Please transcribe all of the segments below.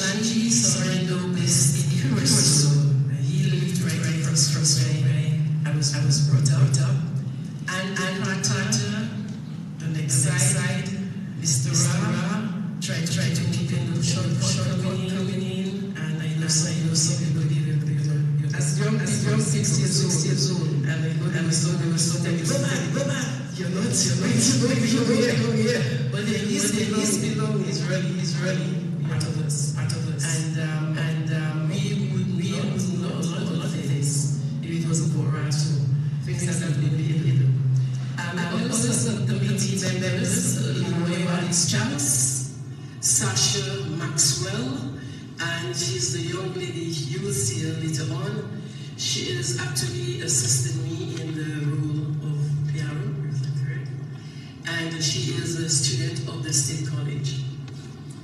Lanji Sorrento based in Curacao. He lived right across from where I was brought up. And Carter, the next side, Mr. Ra, tried to keep in the short coming in, and I know some people did it. As young 6 years old, and I was so telling me, go back, you're not going here. But the least belong is really part of us. And we would know a lot of things if it wasn't for us. So things that we did. Also the committee members, Alice Chance, Sasha Maxwell, and she's the young lady you will see her later on. She is actually assisting me in the role of piano, is that correct? And she is a student of the State College.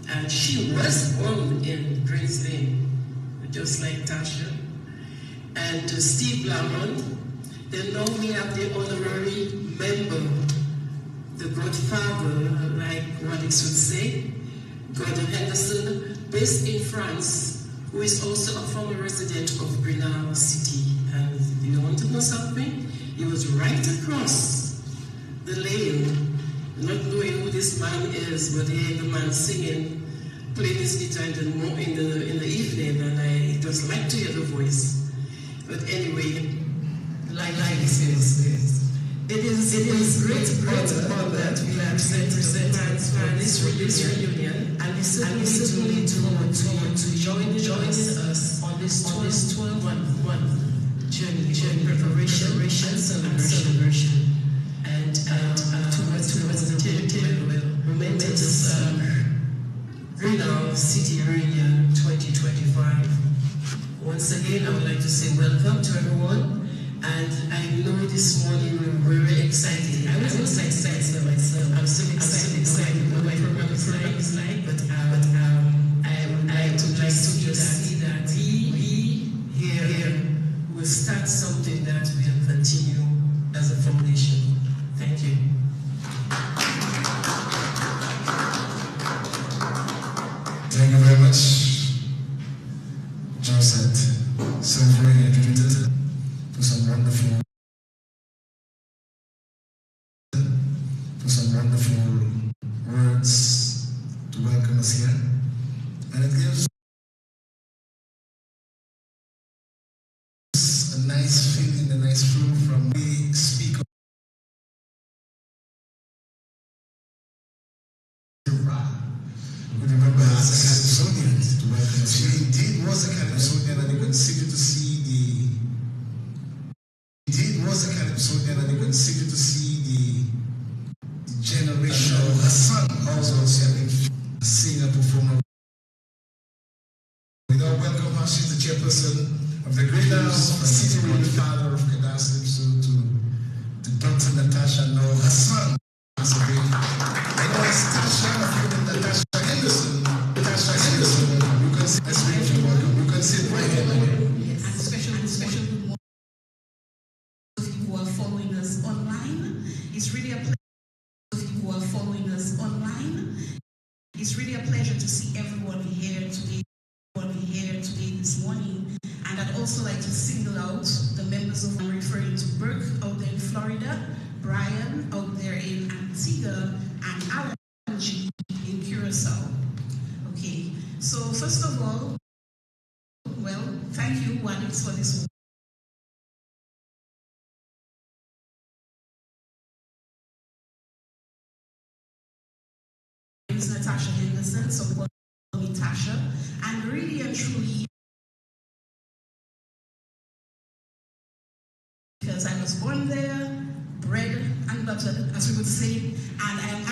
And she was born in Green's Lane, just like Tasha. And Steve Lamont, they know me as the honorary member, the godfather, like Alex would say, Gordon Henderson, based in France, who is also a former resident of Greenal City. And you want to know something? He was right across the lane, not knowing who this man is, but he heard the man singing, playing his guitar in the evening, and I just like to hear the voice. But anyway, like this. It is great honor that we are present for this reunion, and we certainly do want to join us on this 12-month journey, preparation, and celebration, and towards the momentous Greenal City Reunion 2025. Once again, I would like to say welcome to everyone. And I know this morning we were very excited. I was excited myself. I'm still excited. What my program is like. But I would like to just see that we here will start something that will continue as a foundation. Thank you. Thank you very much, Joseph. So very educated. For some wonderful words to welcome us here. And it gives us a nice feeling, a nice flow from we speak of we remember as a Calypsonian to welcome us. She indeed was a Calypsonian, and you continue to see the generation of her son also having a singer performer. We now welcome her. She's the chairperson of the Greenal City, the father of Kadassim, so to Dr. Natasha, now her son. So I know it's Natasha Henderson. You can see, let's make you welcome. You can sit right here. Yes, and special good morning to those of you who are following us online. It's really a pleasure. Who are following us online. It's really a pleasure to see everyone here today this morning. And I'd also like to single out the members of I'm referring to Burke out there in Florida, Brian out there in Antigua, and Alan G in Curacao. Okay, so first of all, well, thank you, Alex, for this. Natasha Henderson, so call me Tasha, and really and truly, because I was born there, bred and buttered, as we would say, and I am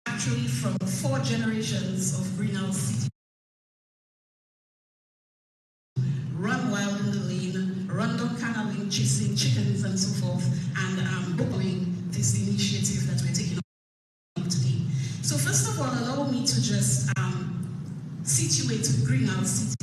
actually from 4 generations of Greenal City. Run wild in the lane, run down canneling, chasing chickens and so forth, and buckling this initiative that we're taking on today. So first of all, allow me to just situate Greenal City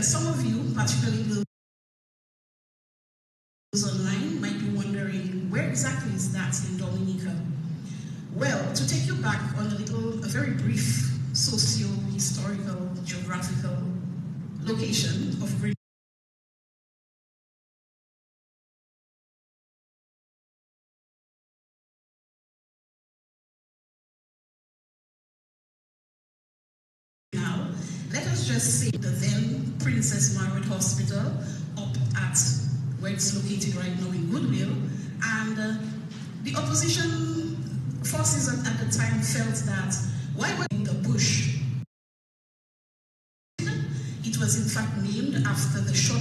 Because some of you, particularly those online, might be wondering, where exactly is that in Dominica? Well, to take you back on a very brief socio-historical, geographical location of Greenal. Now, let us just say the then Princess Margaret Hospital up at where it's located right now in Goodwill, and the opposition forces at the time felt that why were in the bush? It was in fact named after the short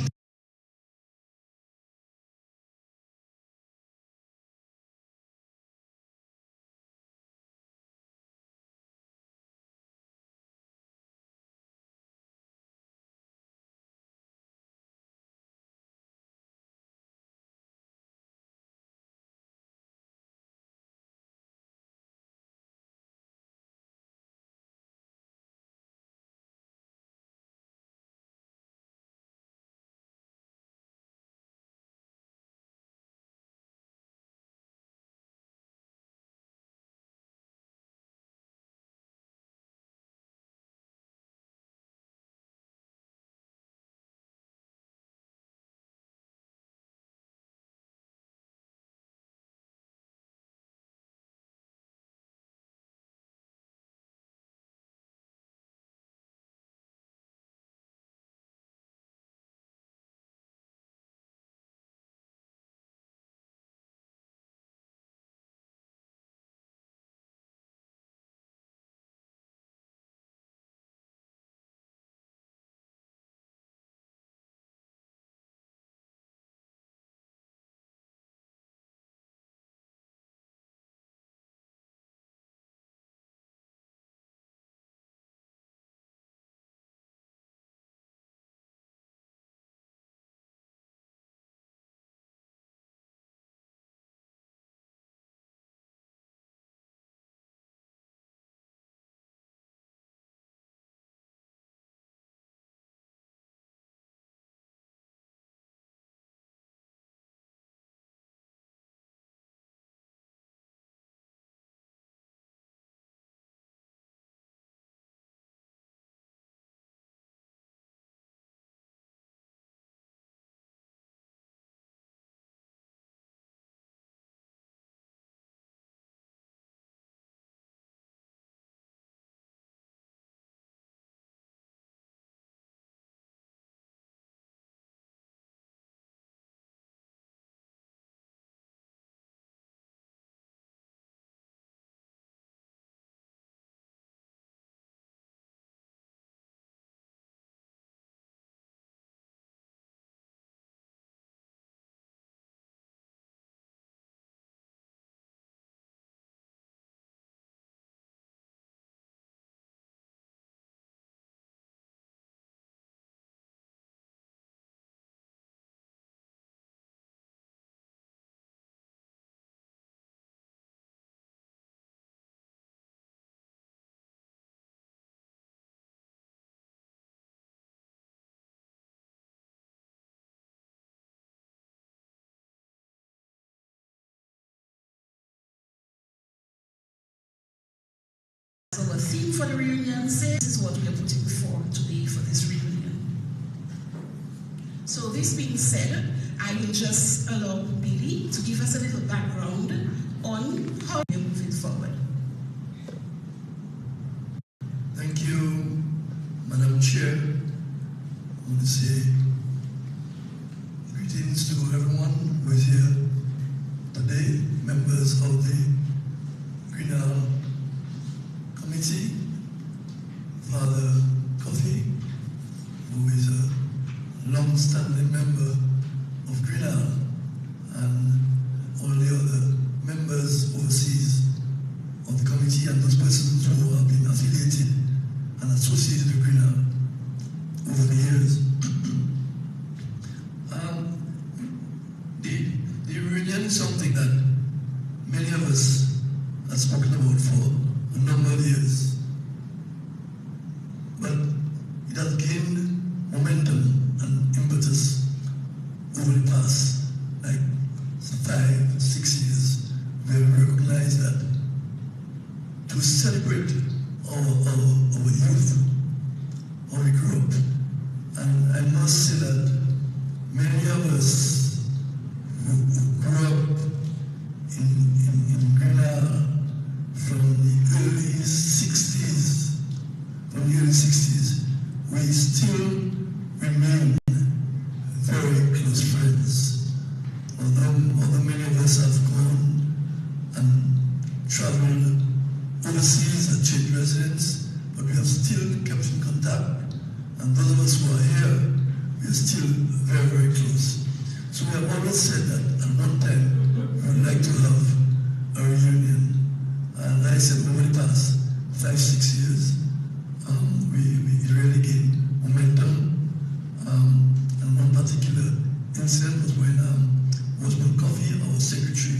our theme for the reunion says this is what we are putting forward today for this reunion. So this being said, I will just allow Billy to give us a little background on how we are moving forward. Thank you, Madam Chair. I want to say greetings to everyone who is here today, members of the Greenal Committee, Father Coffee, who is a long-standing member of Greenal, and all the other members overseas of the committee and those persons who have been affiliated and associated with Greenal over the years. The reunion is something that many of us have spoken about for a number of years, but it has gained momentum very close friends. Although many of us have gone and traveled overseas and changed residence, but we have still kept in contact. And those of us who are here, we are still very, very close. So we have always said that at one time we would like to have a reunion. And like I said, over the past 5-6 years, it really gained momentum. And one particular incident was when Coffee, our secretary,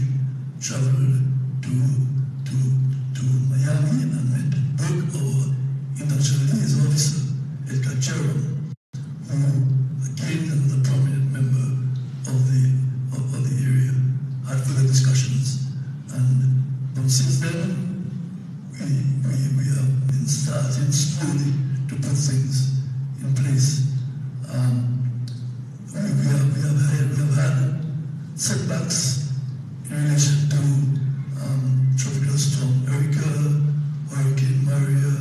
traveled to Miami and met Brooke, our international liaison officer, Edgar Jerome, who again another prominent member of the area, had further discussions. And since then, we have been starting slowly to put things in place. We have had setbacks in relation to tropical storm Erika, Hurricane Maria,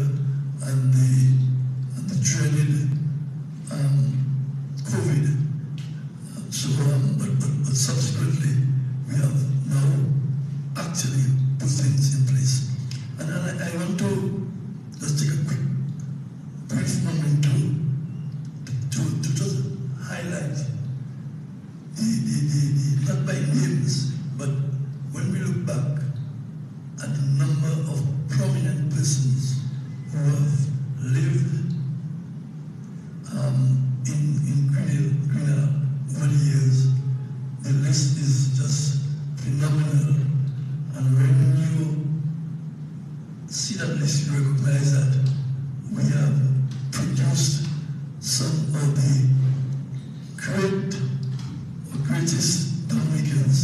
and the dreaded COVID. But subsequently, we have now actually put things in place. And I want to just take a brief moment to just highlight the not by names, but when we look back at the number of prominent persons who have lived in Greenal over the years, the list is just phenomenal. And when you see that list, you recognize that we have produced some of the greatest Dominicans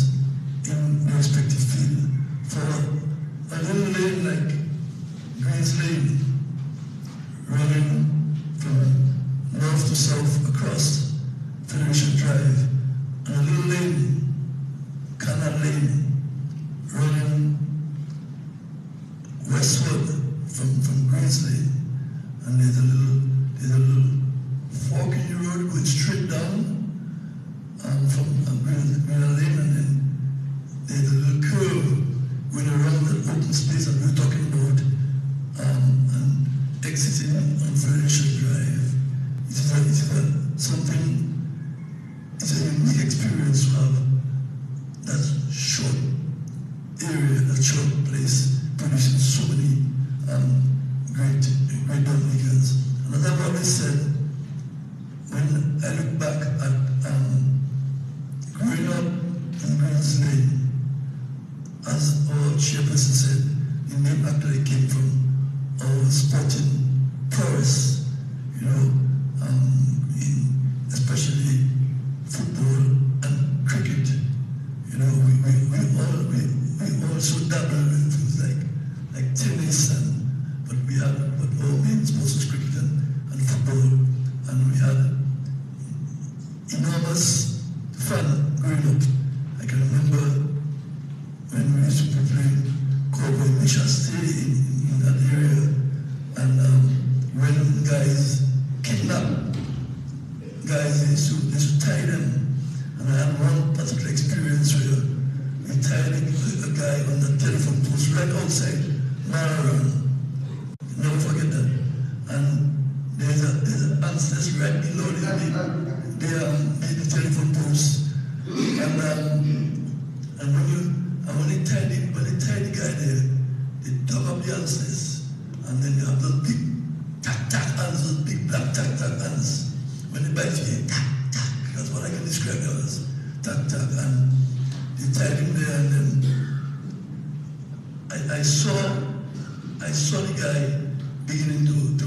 in their respective field. For a little lane like Green's Lane, running from north to south across Federation Drive, and a little lane, Canal Lane, running westward from Green's Lane, and there's a little fork in the road going straight down from Greenal Lane, and then there's a little curve going around that open space that we were talking about, and exiting on Federation Drive. It's a unique experience to have that short area, that short place, producing so many great Dominicans. And as I've always said, when I look back at growing up in Green's Lane, as our chairperson said, the name actually came from our sporting prowess, especially football and cricket. We also dabbled with things like tennis, but our main sports was cricket and football, and we had enormous fun growing up. I can remember when we used to be playing Cowboy Misha Stay in that area, and when guys kidnap guys, they used to tie them. And I had one particular experience where we tied a guy on the telephone post right outside Mararan. Never forget that. And there's an ancestor right below the telephone post. And when they tied the guy there, they dug up the ancestors, and then you have those big tack hands, those big black tack hands. When they bite you, tack. That's what I can describe it as. Tack. And they tied him there, and then I saw the guy beginning to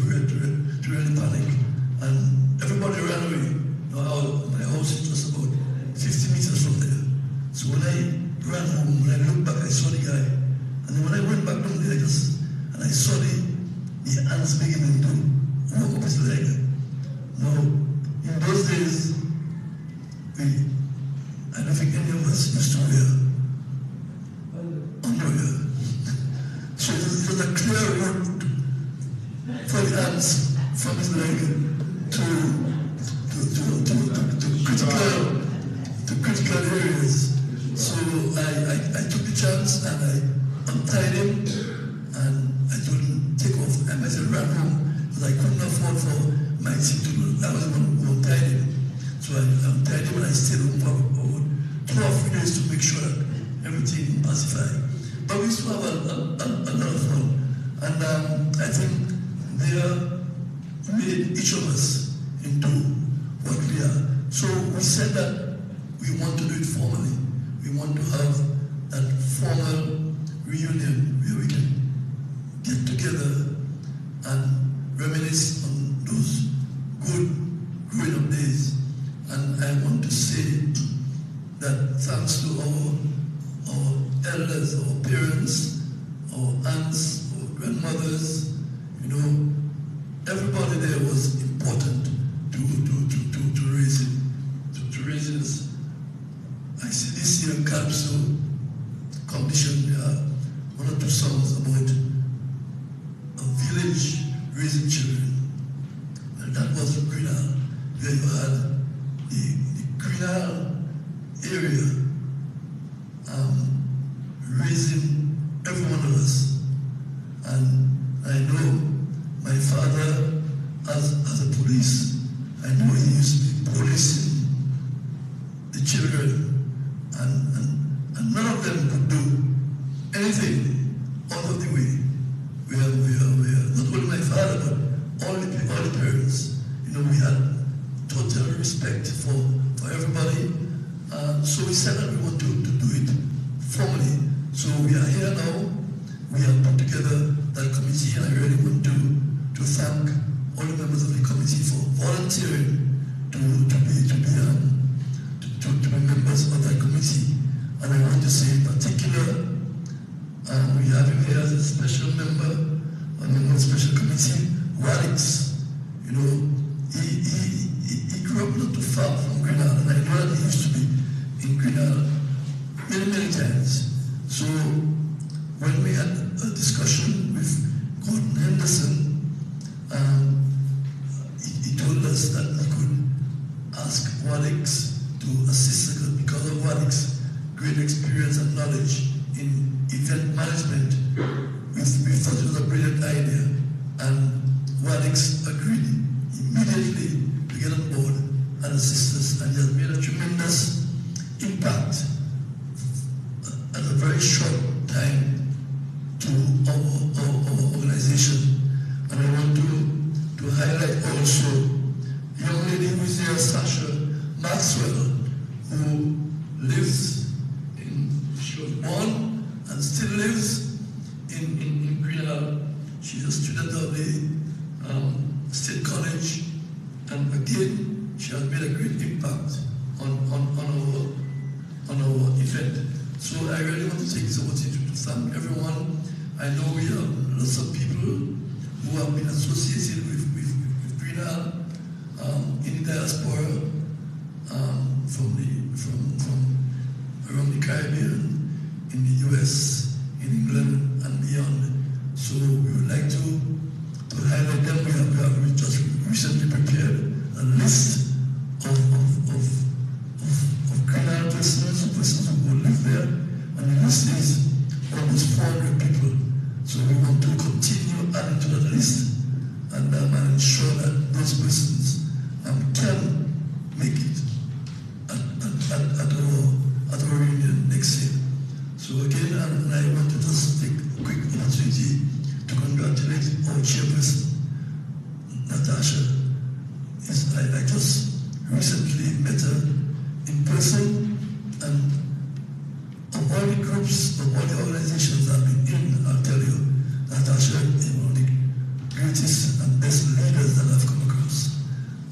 really panic, and everybody ran away. My house is just about 50 meters from there. So when I ran home, when I looked back, I saw the guy. And then when I went back down there, I saw the ants beginning to walk up his leg. Now, in those days, I don't think any of us used to wear underwear. So it was a clear route for the ants from his leg to critical time I untied him and I told him, take off. I myself ran home because I couldn't afford for my team to do. I was the one who untied him. So I untied him and I stayed home for 2 or 3 days to make sure that everything pacified. But we used to have a lot of fun. And I think they made each of us into what we are. So we said that we want to do it formally. We want to have that formal reunion where we can get together and reminisce on those good growing up days. And I want to say that thanks to our elders, our parents, our aunts, our grandmothers, you know, everybody there was important to raise it, to raise us. I see this year Calypso competition, there are 1 or 2 songs about a village raising children. And that was Greenal, where you had the Greenal area raising every one of us. And I know my father as a police, I know he used to be policing the children, and none of them could do anything out of the way. We are not only my father, but all the parents. You know, we had total respect for everybody. So we said that we want to do it formally. So we are here now. We have put together that committee, and I really want to thank all the members of the committee for volunteering to be members of that committee. And I want to say in particular, we have him here as a special member on the special committee, Radix. You know, he grew up not too far from Greenal, and I know that he used to be in Greenal many times. So when we had a discussion with Gordon Henderson, he told us that we could ask Radix to assist us because of Radix's great experience and knowledge in event management. We thought it was a brilliant idea, and Radix agreed immediately to get on board and assist us, and he has made a tremendous impact at a very short time to our organization. And I want to highlight also a young lady who is here, Sasha Maxwell, who lives she was born and still lives in Greenal. She's a student of the State College, and again, she has made a great impact on our event. So I really want to take this opportunity to thank everyone. I know we have lots of people who have been associated with Greenal in the diaspora, from around the Caribbean, in the US, in England, and beyond. So we would like to highlight them. We just recently prepared a list of Greenal persons who will live there, and the list is almost 400 people. So we want to continue adding to that list and ensure that those persons can make it at our reunion next year. So again, I want to just take a quick opportunity to congratulate our chairperson, Natasha. I just recently met her in person, and of all the groups, of all the organizations I've been in, I'll tell you, Natasha is one of the greatest and best leaders that I've come across.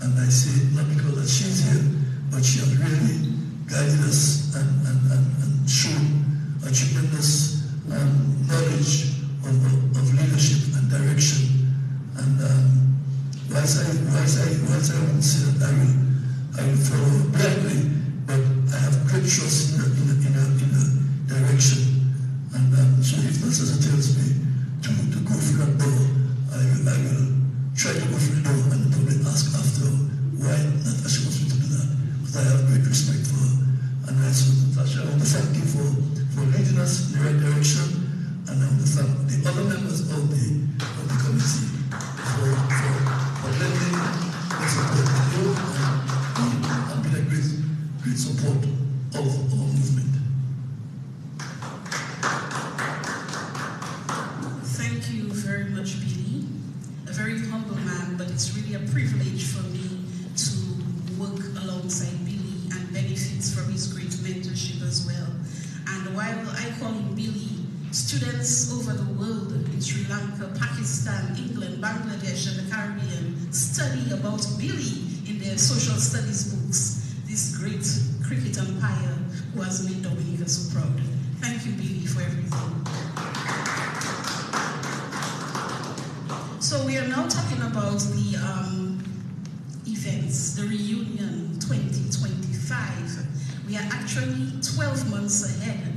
And I say it not because that she's here, but she has really guided us and shown a tremendous knowledge of leadership and direction. And whilst I won't say that I will follow blindly, but I have great trust in the direction. And so if Natasha tells me to go through that door, I will try to go through the door and probably ask after why Natasha wants me to do that. But I have great respect for her. And I said, Natasha, I want to thank you for leading us in the right direction. great support of our movement. Thank you very much, Billy. A very humble man, but it's really a privilege for me to work alongside Billy and benefit from his great mentorship as well. And while I call him Billy, students over the world in Sri Lanka, Pakistan, England, Bangladesh, and the Caribbean study about Billy in their social studies books, this great cricket umpire who has made Dominica so proud. Thank you, Billy, for everything. So we are now talking about the events, the reunion 2025. We are actually 12 months ahead.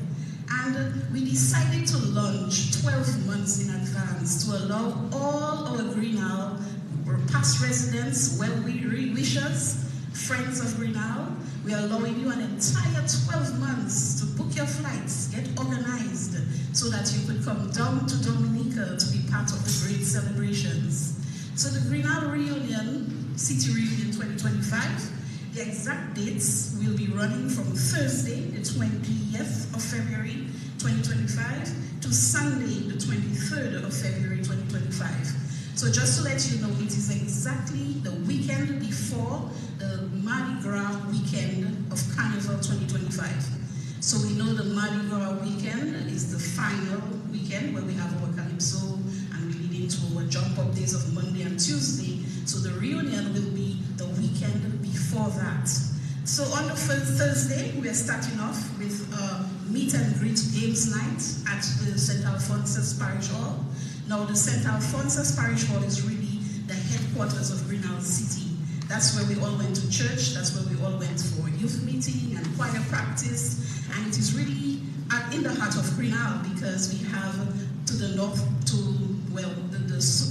And we decided to launch 12 months in advance to allow all our Greenal, or past residents, well-wishers, friends of Greenal. We are allowing you an entire 12 months to book your flights, get organized, so that you could come down to Dominica to be part of the great celebrations. So the Greenal reunion, City Reunion 2025, the exact dates will be running from Thursday, the 20th of February 2025, to Sunday, the 23rd of February 2025. So just to let you know, it is exactly the weekend before the Mardi Gras weekend of Carnival 2025. So we know the Mardi Gras weekend is the final weekend where we have our Calypso and we lead into our jump-up days of Monday and Tuesday. So the reunion will be the weekend before that. So on the first Thursday, we are starting off with a meet and greet games night at the St. Alphonsus Parish Hall. Now the St. Alphonsus Parish Hall is really the headquarters of Greenal City. That's where we all went to church, that's where we all went for youth meeting and choir practice. And it is really in the heart of Greenal because we have to the north,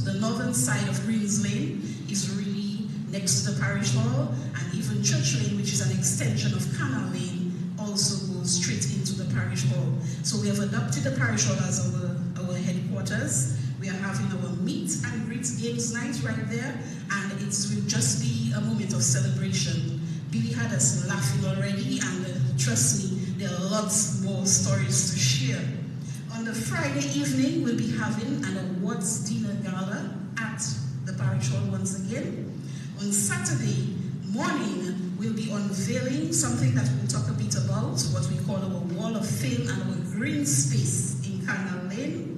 the northern side of Greens Lane is really next to the parish hall, and even Church Lane, which is an extension of Canal Lane, also goes straight into the parish hall. So we have adopted the parish hall as our headquarters. We are having our meet and greet games night right there, and it will just be a moment of celebration. Billy had us laughing already, and trust me, there are lots more stories to share. On the Friday evening, we'll be having an awards dinner gala at the parish hall once again. On Saturday morning, we'll be unveiling something that we'll talk a bit about, what we call our Wall of Fame and our green space in Canal Lane.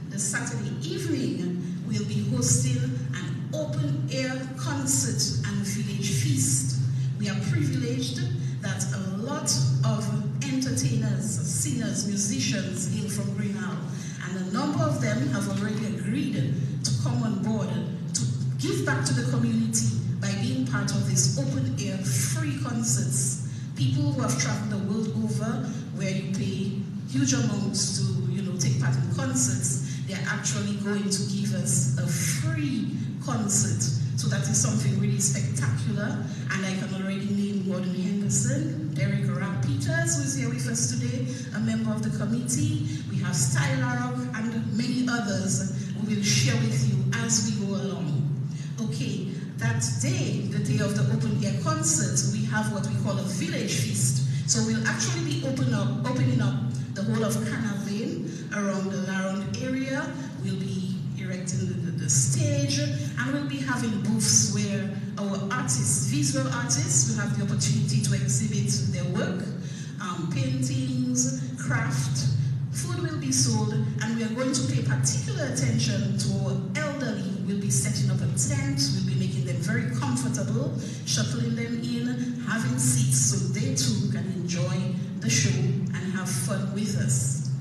The Saturday evening, we'll be hosting an open-air concert and village feast. We are privileged that a lot of entertainers, singers, musicians hail from Greenal, and a number of them have already agreed to come on board to give back to the community by being part of these open-air free concerts. People who have traveled the world over, where you pay huge amounts to take part in concerts, they're actually going to give us a free concert. So that is something really spectacular, and I can already name Gordon Henderson, Derek Peters, who is here with us today, a member of the committee. We have Style Rock and many others we will share with you as we go along. Okay, that day, the day of the open air concert, we have what we call a village feast. So we'll actually be opening up the whole of Canal Lane around the Laron area. We'll be erecting the stage, and we'll be having booths where our artists, visual artists, will have the opportunity to exhibit their work, paintings, craft. Food will be sold, and we are going to pay particular attention to our elderly. We'll be setting up a tent, we'll be making them very comfortable, shuttling them in, having seats so they too can enjoy the show and have fun with us.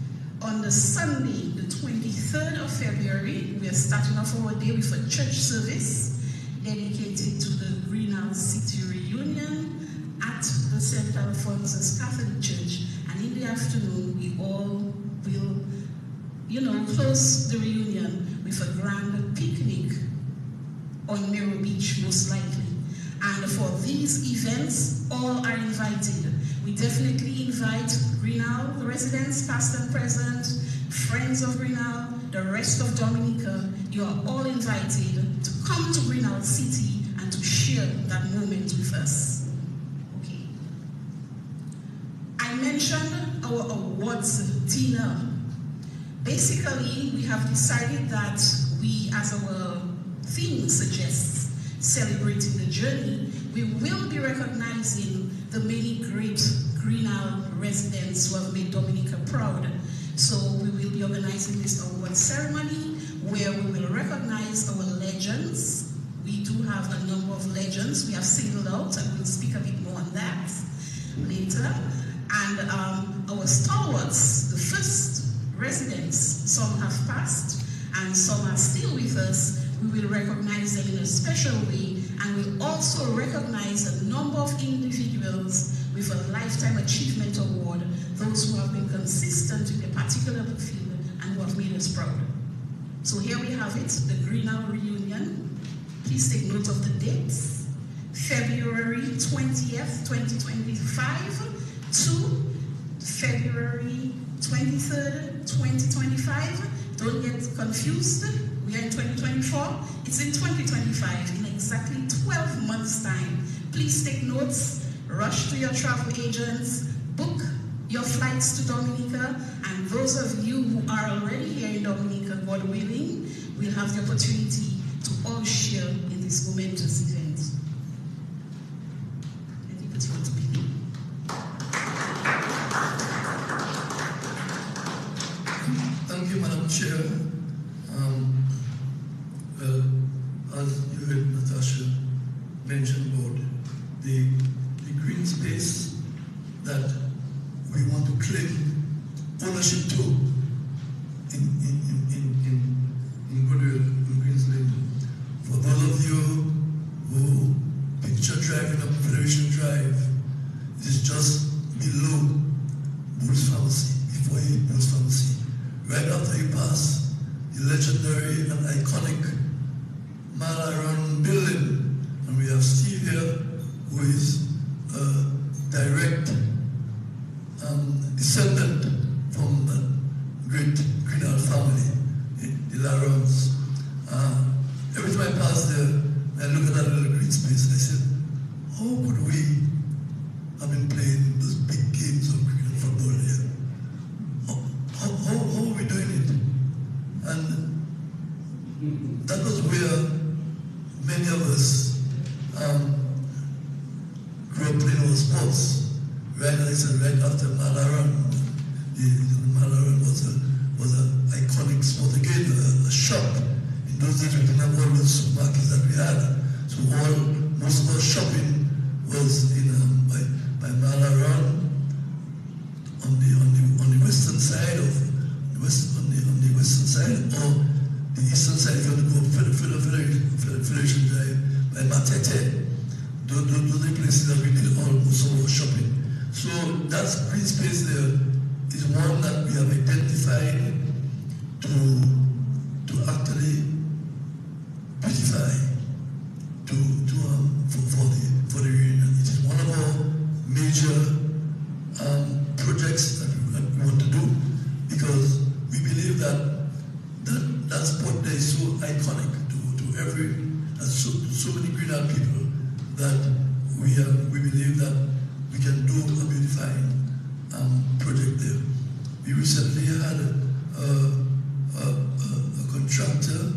On the Sunday, the 23rd of February, we are starting off our day with a church service dedicated to the Greenal City Reunion at the St. Alphonsus Catholic Church. And in the afternoon, we all will, close the reunion with a grand picnic on Mero Beach, most likely. And for these events, all are invited. We definitely invite Greenal residents, past and present, friends of Greenal, the rest of Dominica. You are all invited to come to Greenal City and to share that moment with us. Okay. I mentioned our awards dinner. Basically, we have decided that we, as our theme suggests, celebrating the journey, we will be recognizing the many great Greenal residents who have made Dominica proud. So we will be organizing this award ceremony where we will recognize our legends. We do have a number of legends we have singled out, and we'll speak a bit more on that later. And our stalwarts, the first residents, some have passed and some are still with us. We will recognize them in a special way, and we'll also recognize a number of individuals with a Lifetime Achievement Award, those who have been consistent in a particular field and who have made us proud. So here we have it, the Greenal reunion. Please take note of the dates. February 20th, 2025 to February 23rd, 2025. Don't get confused. We are in 2024. It's in 2025, in exactly 12 months' time. Please take notes. Rush to your travel agents. Book your flights to Dominica. And those of you who are already here in Dominica, God willing, will have the opportunity to all share in this momentous event. Let me put you on to begin. Thank you, Madam Chair. As you heard Natasha mention about the green space that we want to claim ownership to in Goodwill, in Queensland. For those of you who picture driving up Federation Drive, it is just below Boots Pharmacy, before you hit Boots Pharmacy. Right after you pass the legendary and iconic Malaron building, and we have Steve here, who is a direct descendant from the great Greenal family, the Larons. Every time I pass there, I look at that little green space and I said, how could we have been playing those big games of cricket and football here? How are we doing it? And that was where many of us grew up playing our sports. Right, as I said, right after Malaron. Malaron was an iconic sport. Again, a shop. In those days, we didn't have all the supermarkets that we had. So most of our shopping was by Malaron on the western side of the western side, or the eastern side. If you want to go Federation Drive by Matete. Those are the places that we did most of our shopping. So that green space there is one that we have identified to actually beautify for the reunion. It is one of our major projects that we want to do, because we believe that sport there is so iconic to every so many Greenal people that we believe that we can do a beautifying project there. We recently had a contractor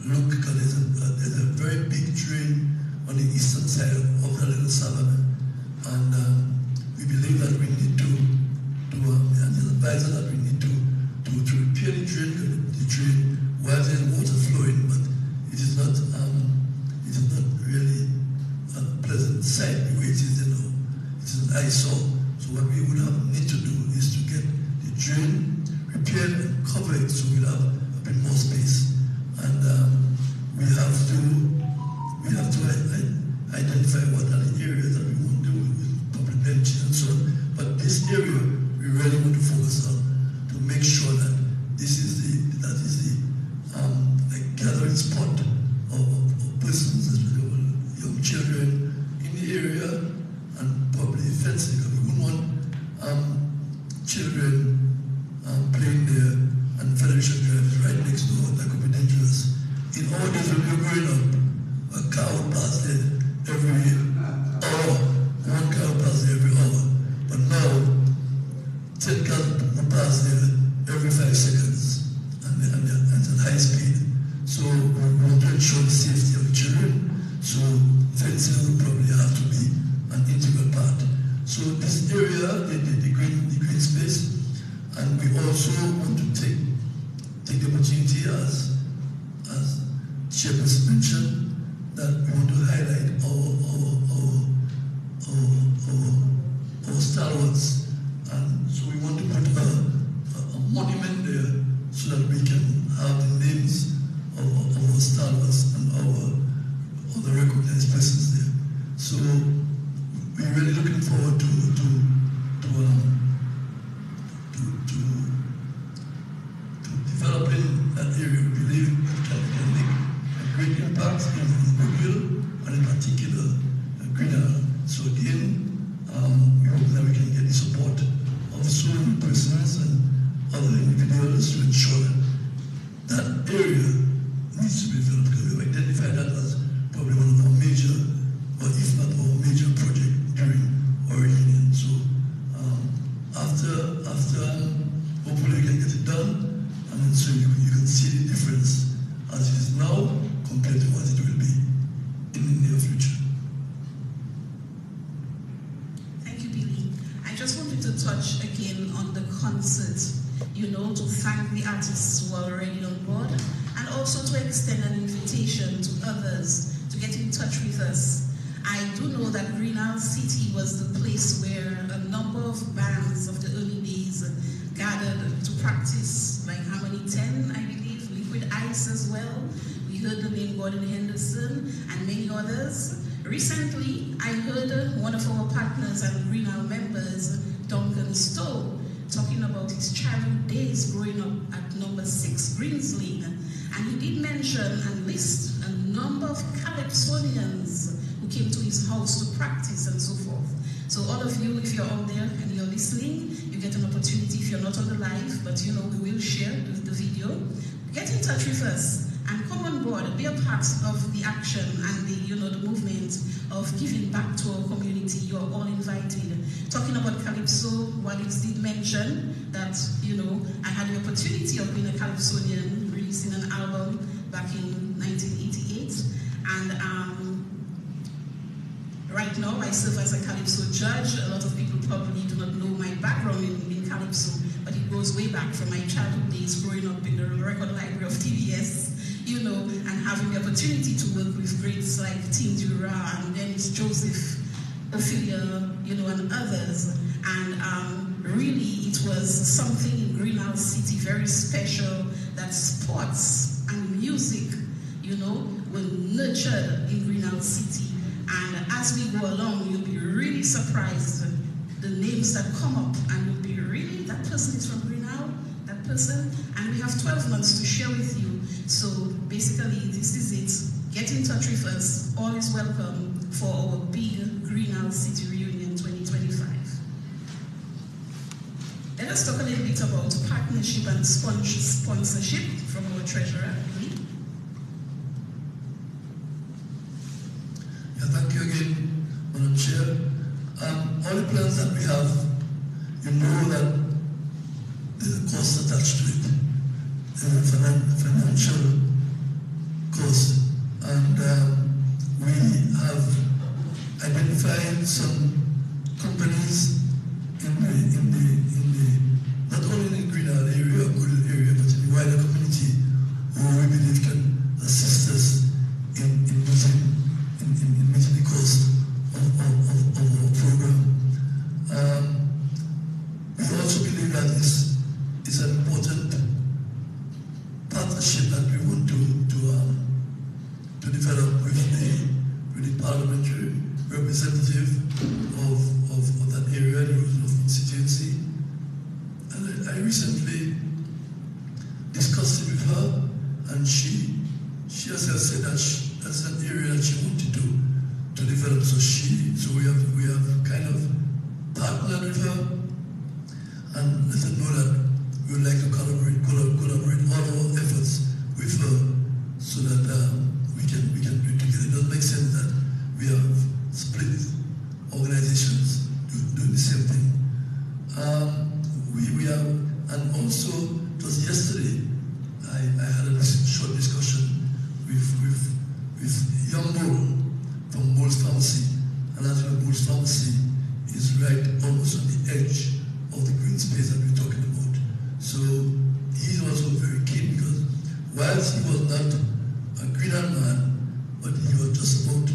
look, because there's a very big drain on the eastern side of the little savannah, and we believe that we need to and the advisor that we need to repair the drain while there's water flowing, but it is not really a pleasant sight the way it is, it is an eyesore. So what we would need to do is to get the drain repaired and cover it, so we'll have a bit more space. And we have to identify what are the areas that we want to do with public benches and so on. But this area we really want to focus on, to make sure that this is the gathering spot of persons, young children in the area, and probably fencing, because we wouldn't want children playing there, and Federation Drive is right next door. That could be dangerous. In all days when we were growing up, a car would pass there every hour. One car would pass there every hour. 10 cars will pass there every 5 seconds and at high speed. So we want to ensure the safety of the children. So fencing will probably have to be an integral part. So this area, the green space, and we also want to take the opportunity, as Chairperson mentioned, that we want to highlight our stalwarts. And so we want to put a monument there so that we can have the names of our stalwarts and the recognized persons there. So we're really looking forward to developing that area. We believe it can make a great impact in Greenal and in particular Greenal. So again, we hope that we can get the support of so many persons and other individuals to ensure that area needs to be developed, because we've identified that as probably one of our major, or if not our major project during our reunion. So after hopefully we can get it done, and then so you can see the difference as it is now compared to what it will be in the near future. Thank you, Billy. I just wanted to touch again on the concert, to thank the artists who are already on board, and also to extend an invitation to others to get in touch with us. I do know that Greenal City was the place where a number of bands of the early days gathered to practice, like how many, 10, I believe, Liquid Ice as well. We heard the name Gordon Henderson and many others. Recently, I heard one of our partners and Greenal members, Duncan Stowe, talking about his childhood days growing up at number 6 Greens Lane. And he did mention and list a number of Calypsonians who came to his house to practice and so forth. So all of you, if you're out there and you're listening, you get an opportunity, if you're not on the live, but we will share the video. Get in touch with us and come on board, be a part of the action and the movement of giving back to our community. You're all invited. Talking about Calypso, Walix did mention that, I had the opportunity of being a Calypsonian, releasing an album back in 1988. And right now, I serve as a Calypso judge. A lot of people probably do not know my background in Calypso, but it goes way back from my childhood days growing up in the record library of TBS, and having the opportunity to work with greats like Tim Dura and Dennis Joseph, Ophelia, and others. And really, it was something in Greenal City very special that sports and music, were nurtured in Greenal City. And as we go along, you'll be really surprised the names that come up, and you'll be really, that person is from Greenal, that person, and we have 12 months to share with you. So basically, this is it. Get in touch with us. All is welcome for our big Greenal City Reunion 2025. Let us talk a little bit about partnership and sponsorship from our treasurer. Thank you again, Madam Chair. All the plans that we have, that there's a cost attached to it, financial cost, and we have identified some companies in the not only in the Greenal area, Greenal area, but in the wider community who we believe can assist us in meeting the cost of our program. We also believe that this is an important partnership that we want to develop with the parliamentary representative of that area, the of constituency. And I recently discussed it with her, and she herself said that that's an area that she wanted to develop. So we have kind of partnered with her and let her know that we would like to collaborate all our efforts with her so that we can do it together. It doesn't make sense that we have split organizations doing the same thing. We also, just yesterday, I had a short discussion with young Bull from Bull's Pharmacy. And as you know, Bull's Pharmacy is right almost on the edge of the green space that we're talking about. So he's also very keen because whilst he was not a Greenal man, but he was just about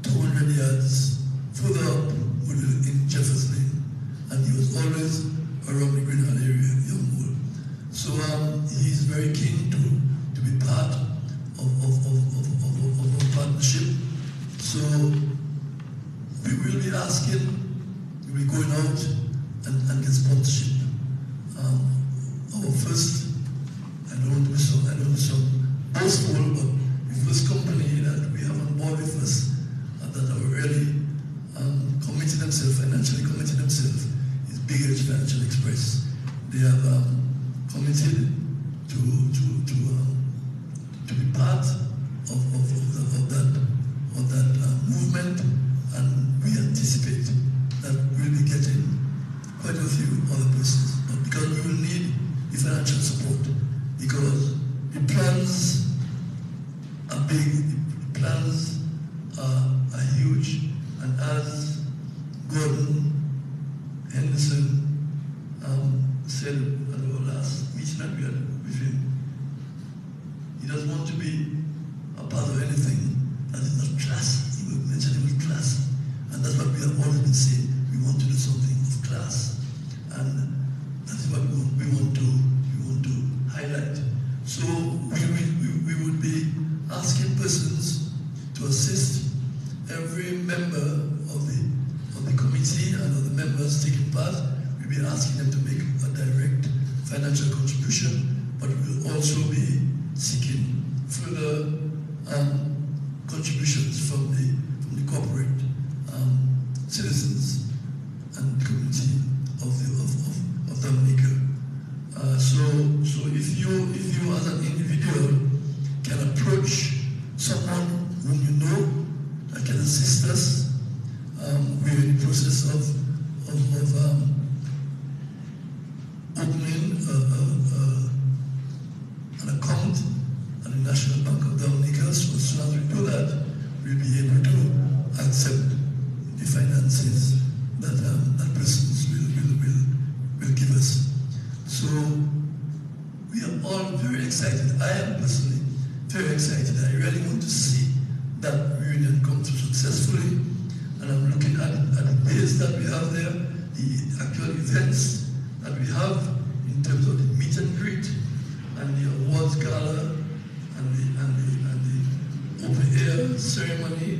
200 yards further up in Jeffers Lane. And he was always around the Greenal area, young Bull. So he's very keen to be part of our partnership. So we will be asking, we'll be going out and get sponsorship. Our first, I don't want to be so boastful, but the first company that we have on board with us that are really committed themselves, financially committed themselves, is Big Edge Financial Express. They have committed to be part of that movement, and we anticipate that we'll be getting quite a few other persons. But because we will need the financial support, because the plans are big, the plans are huge, and as Gordon Henderson said at our last meeting that we had with him, he doesn't want to be a part of anything that is not classy. He mentioned it was classy. And that's what we have always been saying. We want to do something of class. And that's what we want to highlight. So we would be asking persons to assist every member of the committee and of the members taking part. We'll be asking them to make a direct financial contribution, but we'll also be seeking further contributions from the corporate citizens and community of Dominica. So if you as an individual can approach someone whom you know that can assist us, we're in the process of opening an account at the National Bank of Dominica. So as soon as we do that, we'll be able to accept the finances that persons will give us. So we are all very excited. I am personally very excited. I really want to see that reunion come through successfully. And I'm looking at the days that we have there, the actual events that we have in terms of the meet and greet and the awards gala and the open air ceremony,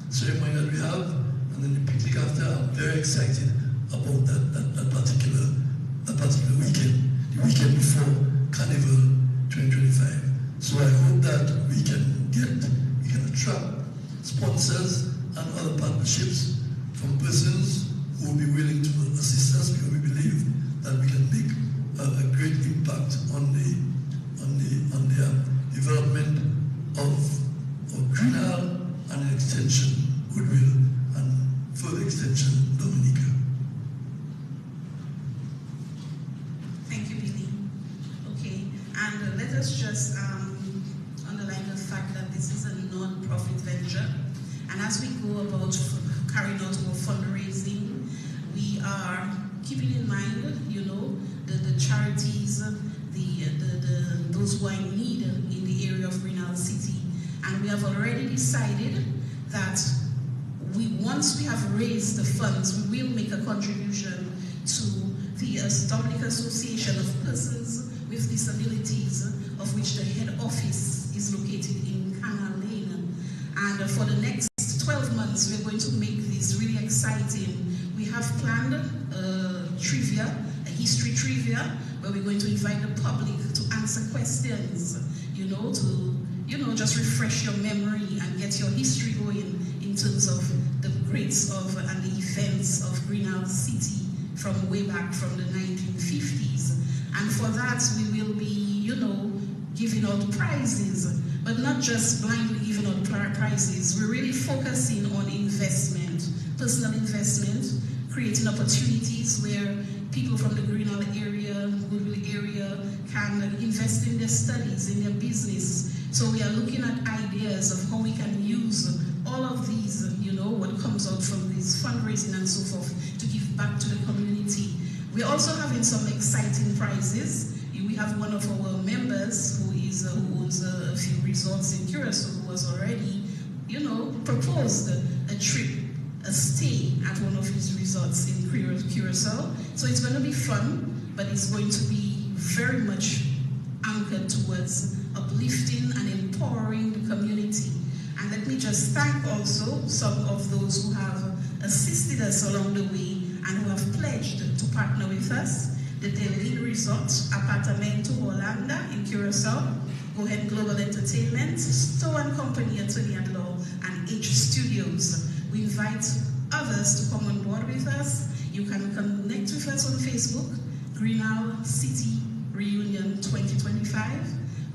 ceremony that we have, and then the picnic after. I'm very excited about that particular weekend, the weekend before Carnival 2025. So I hope that we can attract sponsors and other partnerships from persons who will be willing to assist us, because we believe that we can make a great impact on the development of Greenal and an extension, Goodwill, and further extension, Dominica. Thank you, Billy. Okay, and let us just underline the fact that this is a non-profit venture, and as we go about carrying out our fundraising, we are keeping in mind, the charities, those who are in need in the area of Greenal City, and we have already decided that once we have raised the funds, we will make a contribution to the Dominica Association of Persons with Disabilities, of which the head office is located in Canal Lane. And for the next 12 months, we're going to make this really exciting. We have planned a history trivia, where we're going to invite the public to answer questions, to just refresh your memory and get your history going in terms of the greats of and the events of Greenal City from way back from the 1950s. And for that, we will be, giving out prizes, but not just blindly giving out prizes. We're really focusing on investment, personal investment, creating opportunities where people from the Greenal area, Goodwill area, can invest in their studies, in their business. So we are looking at ideas of how we can use all of these, what comes out from this fundraising and so forth, to give back to the community. We're also having some exciting prizes. We have one of our members who owns a few resorts in Curacao, who has already, proposed a trip, a stay at one of his resorts in Curacao. So it's going to be fun, but it's going to be very much anchored towards uplifting and empowering the community. And let me just thank also some of those who have assisted us along the way and who have pledged to partner with us. The Delhi Resort, Apartamento Holanda in Curacao, Go Ahead Global Entertainment, Stowe & Company, Attorney at Law, and H Studios. We invite others to come on board with us. You can connect with us on Facebook, Greenal City Reunion 2025.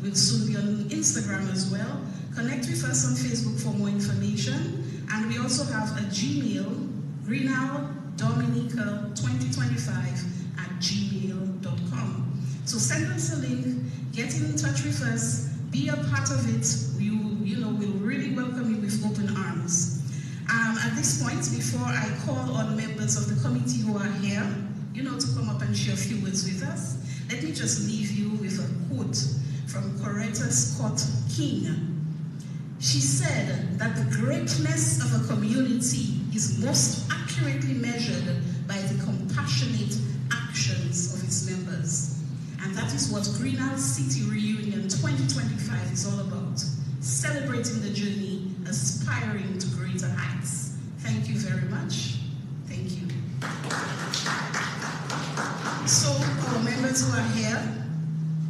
We'll soon be on Instagram as well. Connect with us on Facebook for more information. And we also have a Gmail, greenaldominica2025@gmail.com. So send us a link, get in touch with us, be a part of it. We'll really welcome you with open arms. At this point, before I call on members of the committee who are here, to come up and share a few words with us, let me just leave you with a quote from Coretta Scott King. She said that the greatness of a community is most accurately measured by the compassionate actions of its members. And that is what Greenal City Reunion 2025 is all about. Celebrating the journey, aspiring to greater heights. Thank you very much. Thank you. So, our members who are here,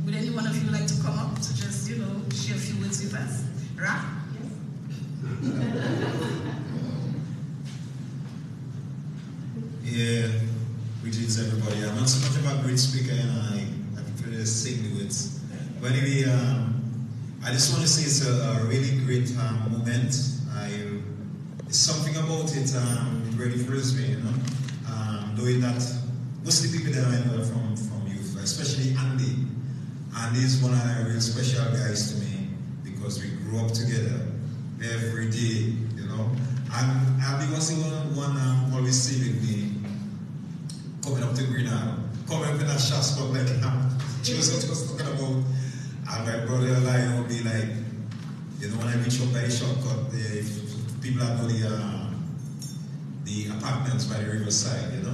would any one of you like to come up to just, share a few words with us? Ra? Yeah, greetings everybody. I'm not so much of a great speaker and I prefer to sing the words. But anyway, I just want to say it's a really great moment. It's something about it, it really thrills me, knowing that most of the people that I know are from youth, especially Andy. Andy is one of the real special guys to me because we grew up together every day, And Andy was the one always saving me coming up to Greenal, coming up in a shop spot like she was just talking about. And my brother and I would be like, when I reach up by the shortcut, people that know the apartments by the riverside,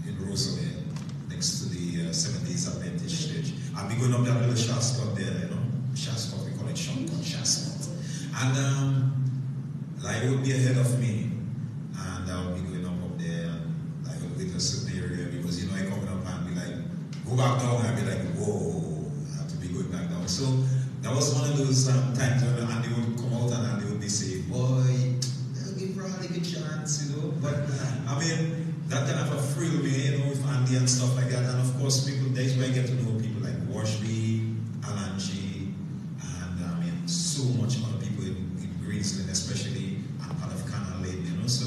in Rosalie, next to the 70s Adventist Church. I'll be going up that little shop spot there, shop spot, we call it shortcut, shop spot. And Lai would be ahead of me, and I would be going up there, and I would wait a certain area because I come up and be like, go back down, and I'd be like, whoa, I have to be going back down. So that was one of those times when Andy would come out and Andy would be saying, boy, they'll give Ronnie a good chance, But that kind of thrill me, with Andy and stuff like that. And of course, that's where I get to know people like Washby, Alan G, and so much other people in Greensland, especially, and part of Canal Lane, So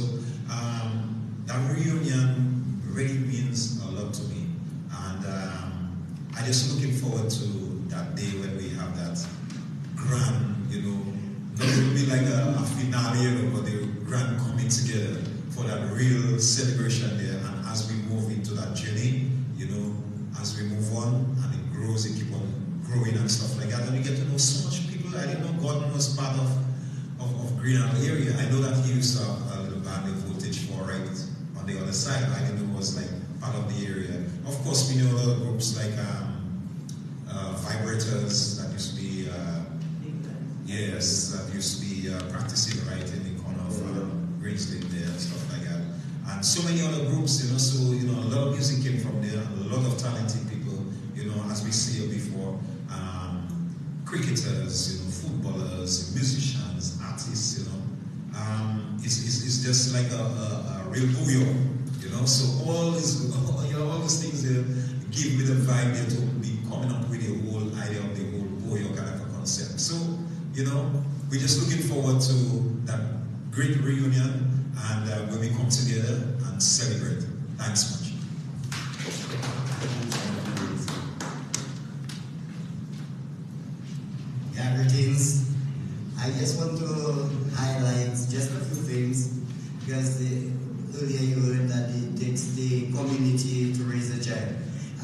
that reunion really means a lot to me. And I'm just looking forward to that day when we have that grand, not will be like a finale, but the grand coming together for that real celebration there. And as we move into that journey, as we move on and it grows, it keeps on growing and stuff like that. And we get to know so much people. I didn't know Gordon was part of Greenal area. I know that he used to have a little band of Voltage 4 right on the other side. I didn't know it was like part of the area. Of course, we know other groups like Vibrators that used to be, practicing right in the corner of Greensland there and stuff like that. And so many other groups, so a lot of music came from there, and a lot of talented people, as we see before, cricketers, footballers, musicians, artists, it's just like a real booyah, So all these things there give me the vibe there to be coming up with the whole idea of the whole booyah kind of a concept. So, we're just looking forward to that great reunion, and when we we come together and celebrate. Thanks much. Yeah, greetings. I just want to highlight just a few things because earlier you heard that it takes the community to raise a child.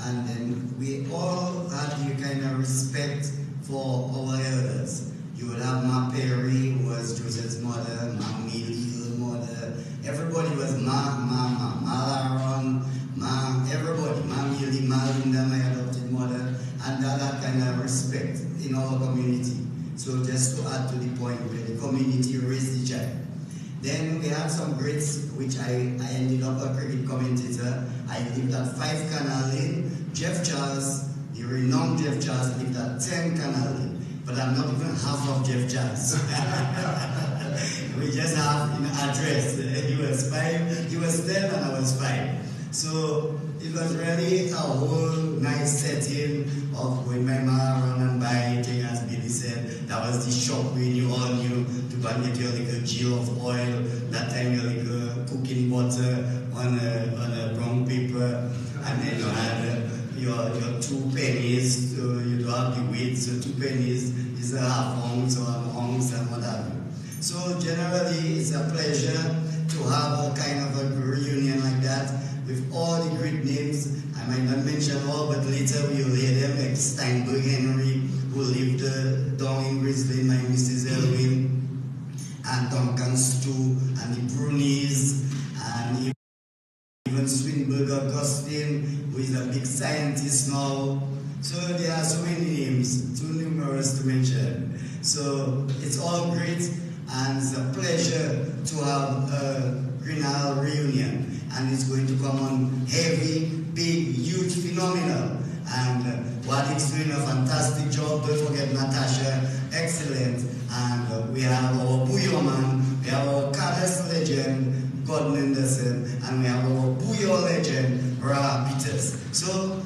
And then we all have the kind of respect for our elders. You would have Ma Perry, who was Joseph's mother, Ma Millie, her mother. Everybody was Ma Laron, Ma, everybody, Ma Millie, Ma Linda, my adopted mother, and that kind of respect in our community. So just to add to the point where the community raised the child. Then we had some greats, which I ended up a cricket commentator. I lived at 5 Canal Lane. Jeff Charles, the renowned Jeff Charles, lived at 10 Canal Lane. But I'm not even half of Jeff Charles. We just have an address. He was 5, he was 10 and I was 5. So it was really a whole nice setting of when my mom ran and buy thing, as Billy said. That was the shop when you all knew to go and get your little gill of oil. That time your little cooking butter on a brown paper, and then you had your 2 pennies. So you don't have the weight, so 2 pennies is a half ounce or an ounce and what have you. So generally, it's a pleasure to have a kind of a reunion like that with all the great names. I might not mention all, but later we'll hear them, like Steinberg Henry, who lived down in Grizzly, my Mrs. Elwin, and Duncan Stew, and the Brunies, and even Swinburne Augustine, who is a big scientist now. So there are so many names, too numerous to mention. So it's all great, and it's a pleasure to have a Greenal reunion. And it's going to come on heavy, big, huge, phenomenal. And Wadik's doing a fantastic job. Don't forget Natasha, excellent. And we have our Bouillon man, we have our Carlos legend, Gordon Henderson, and we have our Bouillon legend, Ra Peters. So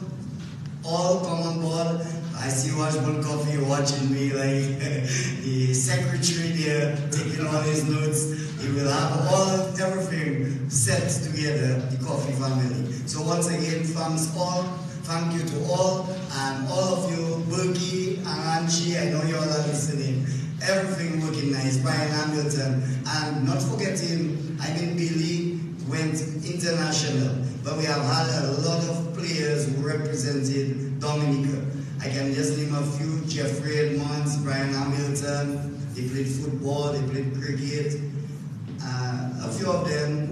all come on board. I see Washburn Coffee watching me like the secretary there, taking all his notes. He will have everything set together, the Coffee family. So once again, thanks all. Thank you to all, and all of you, Berkey and Angie, I know you all are listening. Everything working nice, Brian Hamilton, and not forgetting, Billy went international, but we have had a lot of players who represented Dominica. I can just name a few: Jeffrey Edmonds, Brian Hamilton. They played football, they played cricket. A few of them,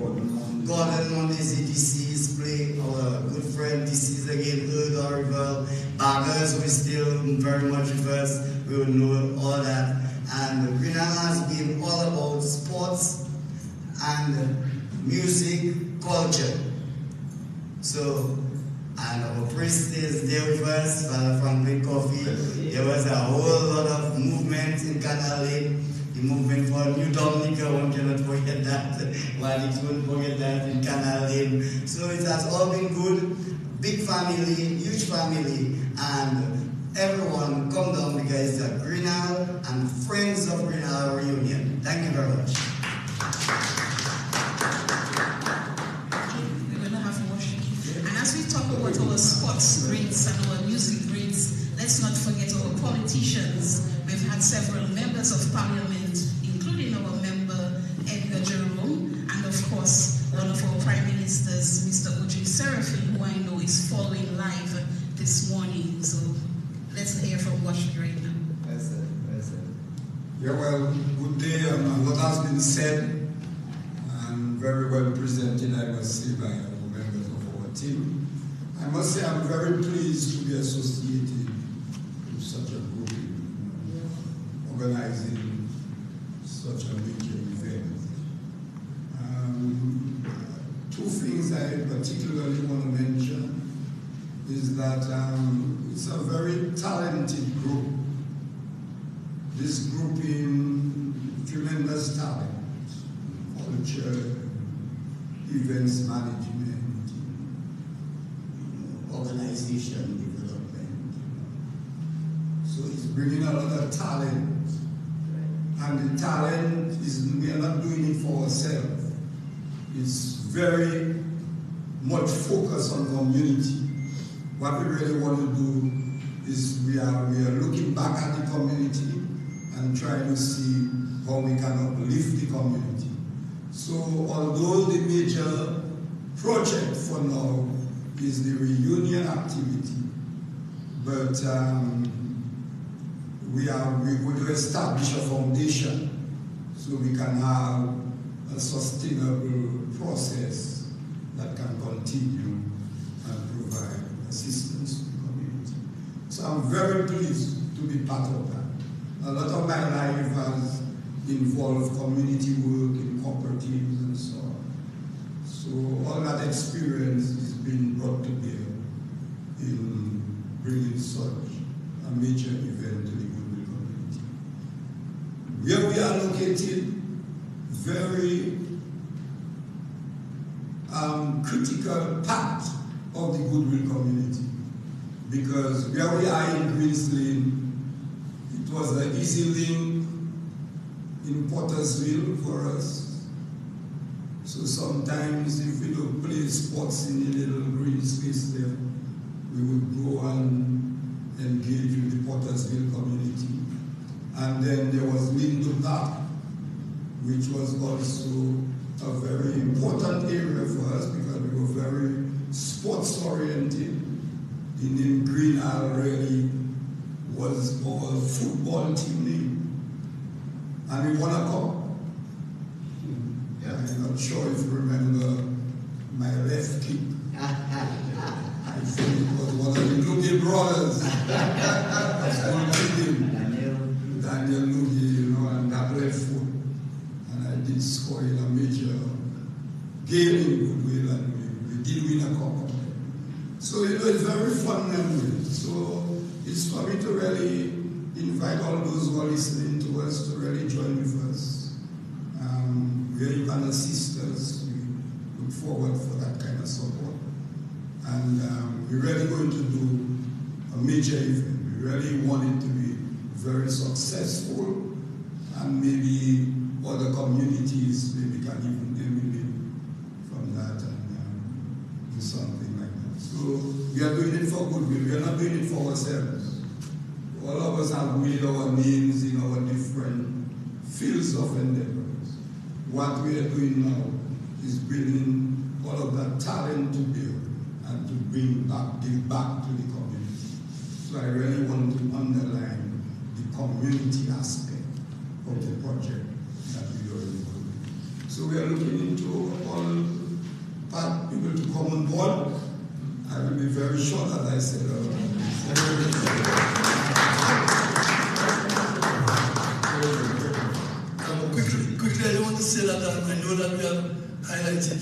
Gordon Mondesi, deceased, play our good friend, deceased again, Earl Orival, Baggers, who is still very much with us, we will know all that. And Greenal has been all about sports and music, culture. So, and our priest is there with us, Father Franklin Coffee. There was a whole lot of movement in Canal Lake. The movement for New Dominica, one cannot forget that. While it won't forget that in Canal Lane. So it has all been good. Big family, huge family, and everyone come down because it's a Greenal and Friends of Greenal reunion. Thank you very much. We're going to have worship. And as we talk about our sports greats and our music greats, let's not forget our politicians. We've had several members of parliament, including our member Edgar Jerome, and of course, one of our prime ministers, Mr. Ojai Seraphim, who I know is following live this morning. So let's hear from Washington right now. Yeah, well, good day. A lot has been said and very well presented, I must say, by our members of our team. I must say I'm very pleased to be associated with such a group organizing such a major event. Two things I particularly want to mention is that it's a very talented group. This group in tremendous talent, culture, events management, Organization development. So it's bringing a lot of talent. And the talent is, we are not doing it for ourselves. it's very much focused on community. What we really want to do is we are looking back at the community and trying to see how we can uplift the community. So although the major project for now is the reunion activity, but we're going to establish a foundation so we can have a sustainable process that can continue and provide assistance to the community. So I'm very pleased to be part of that. A lot of my life has involved community work in cooperatives and so on. So all that experience is being brought to bear in bringing such a major event to the Goodwill community. Where we are located, very critical part of the Goodwill community, because where we are in Greenal, it was an easy link in Pottersville for us. So sometimes if we don't play sports in the little green space there, we would go and engage with the Pottersville community. And then there was Lindo Park, which was also a very important area for us because we were very sports oriented. The name Greenal really was our football team name. And we won a cup. I'm not sure if you remember my left kick. I think it was one of the Lugie brothers. Daniel Lugie, you know, and that left foot. And I did score in a major game in Goodwill, and we did win a cup. So it was very fun memory. So it's for me to really invite all those who are listening to us to really join with us. Where you can assist us, we look forward for that kind of support. And we're really going to do a major event. We really want it to be very successful, and maybe other communities maybe can even emulate from that and do something like that. So we are doing it for Goodwill. We are not doing it for ourselves. All of us have made our names in our different fields of endeavors. What we are doing now is bringing all of that talent to bear and to give back to the community. So I really want to underline the community aspect of the project that we are involved in. So we are looking into all people to come on board. I will be very short, as I said earlier. Quickly, I want to say that I know that we have highlighted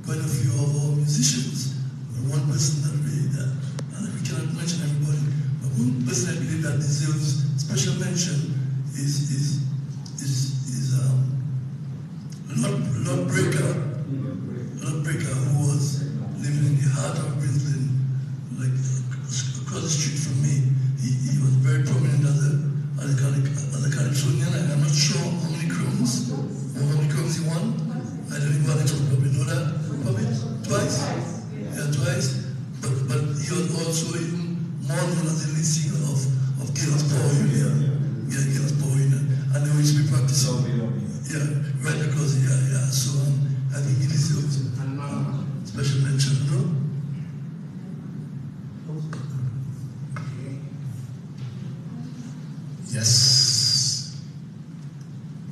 quite a few of our musicians. One person that we cannot mention everybody, but one person I believe that deserves special mention is Lord Breaker, who was living in the heart of Greenal, like across the street from me. He was very prominent as a Calypsonian. I'm not sure how many crowns he won. I don't even want to probably know that. Probably twice. Yeah, twice. But he was also even more known as the lead singer of Gales Power Union. Yeah, Gales Power Union. And they used to be practicing. Yeah, right across. Yeah. So I think he deserves special mention, no? Yes,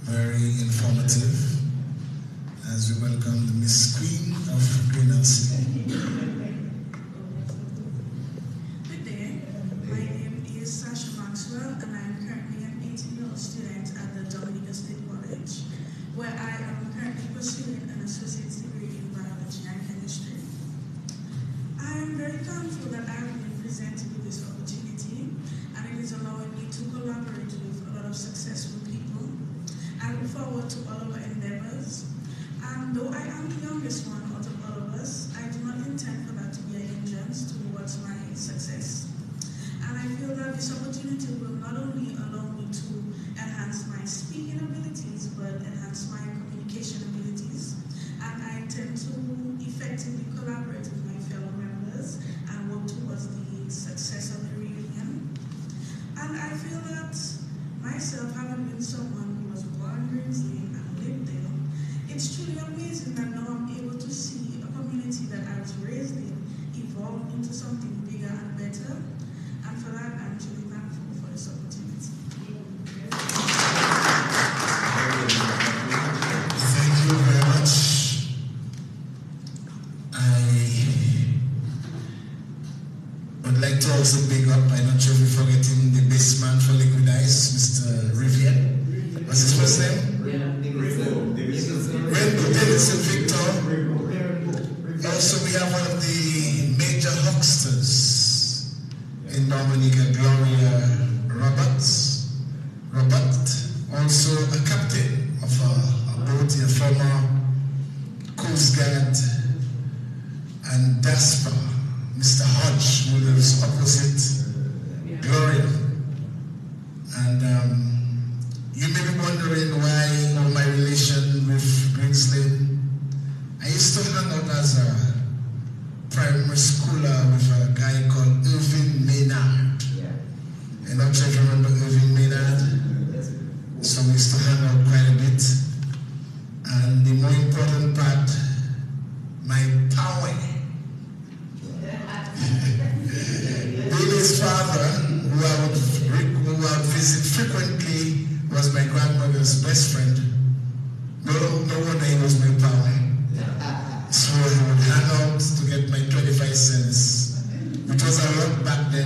very informative as we welcome the Miss Queen of Greenal City. Good day, my name is Sasha Maxwell and I'm currently an 18-year-old student at the Dominica State College, where I am currently pursuing an associate's degree in biology and chemistry. I am very thankful that I have been presented with this opportunity, and it is allowing me to collaborate with a lot of successful people. I look forward to all of our endeavors. Though I am the youngest one out of all of us, I do not intend for that to be a hindrance towards my success. And I feel that this opportunity will not only allow me to enhance my speaking abilities, but enhance my communication abilities. And I intend effectively collaborate with my fellow members and work towards the success of the reunion. And I feel that myself, having been someone who was born in Greenal and lived there, it's truly amazing that now I'm able to see a community that I was raised in evolve into something bigger and better. And for that, I'm truly thankful for this opportunity. Thank you very much. I would like to also big up, I'm not sure if we're forgetting the best man for Liquid Ice, Mr. Riviere. What's his first name? Rainbow Davidson Victor. Also, we have one of the major hucksters in Dominica, Gloria Robert. Also a captain of a boat, a former Coast Guard and Dasper, Mr. Hodge, who lives opposite Gloria. And you may be wondering why, or my relation with Greenal. I used to hang out as a primary schooler with a guy called Irving Maynard. And I'm sure if you remember Irving Maynard. So we used to hang out quite a bit. And the more important part, my power. Billy's father, who I would visit frequently, was my grandmother's best friend. No wonder he was my power. So I would hang out to get my 25 cents, which was a lot back then,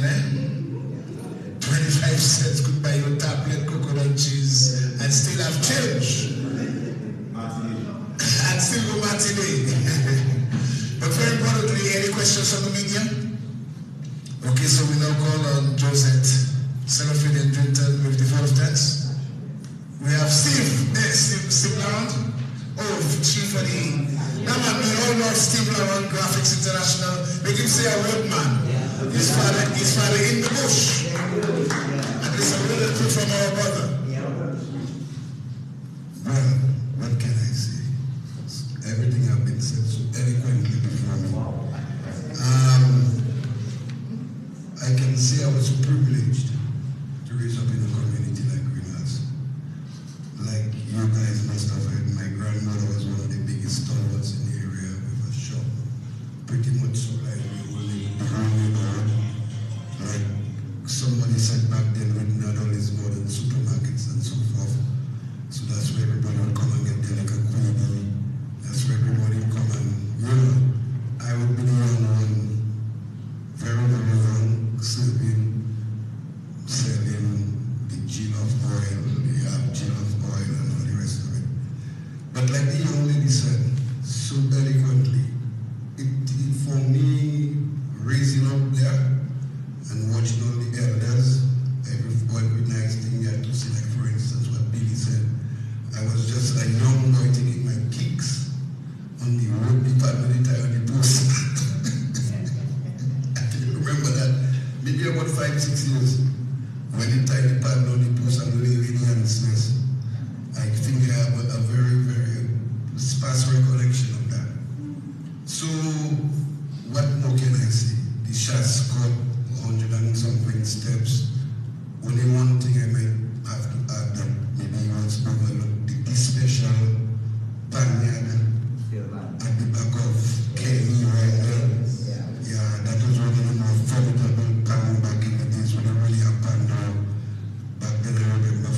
25 cents could buy you a tablet, coconut cheese, and still have change. And still go matinee. But very importantly, any questions from the media? Okay, so we now call on Josette, Celebraling and Greenal with the vote of thanks. We have Steve Laurent. Oh, chief of the... Now man, we all know Steve Laurent, Graphics International. Make him say a word, man. His father in the bush. And it's a little bit from our brother. Well, what can I say? Everything has been said so eloquently before me. I can say I was privileged to raise up in a community like Greenal's. Like you guys must have heard, my grandmother was one of the biggest stalwarts in the area with a shop. Pretty much so like we were living behind. Like somebody said back then, Greenal is more than supermarkets and so forth. So that's where everybody would come and get their like a queen. That's where everybody would come and, I would be the young one, very, very young, serving, selling the gin of oil, the gin of oil and all the rest of it. But like the young lady said, so eloquently, for me, raising up there and watching all the elders, every nice thing you had to see, like for instance what Billy said, I was just a young boy taking my kicks on the road department on the post. I can remember that, maybe about 5-6 years, when they tied the pad on the post and lay in the answers. I think I have a very, very sparse recollection of that. So, what more can I say? The shots scored 100 and something steps. Only one thing I might have to add that maybe you want to overlook the special panyard at the back of Kenny right there. Yeah, that was one of the more formidable pan back in the days when I really had pan now. Back then I remember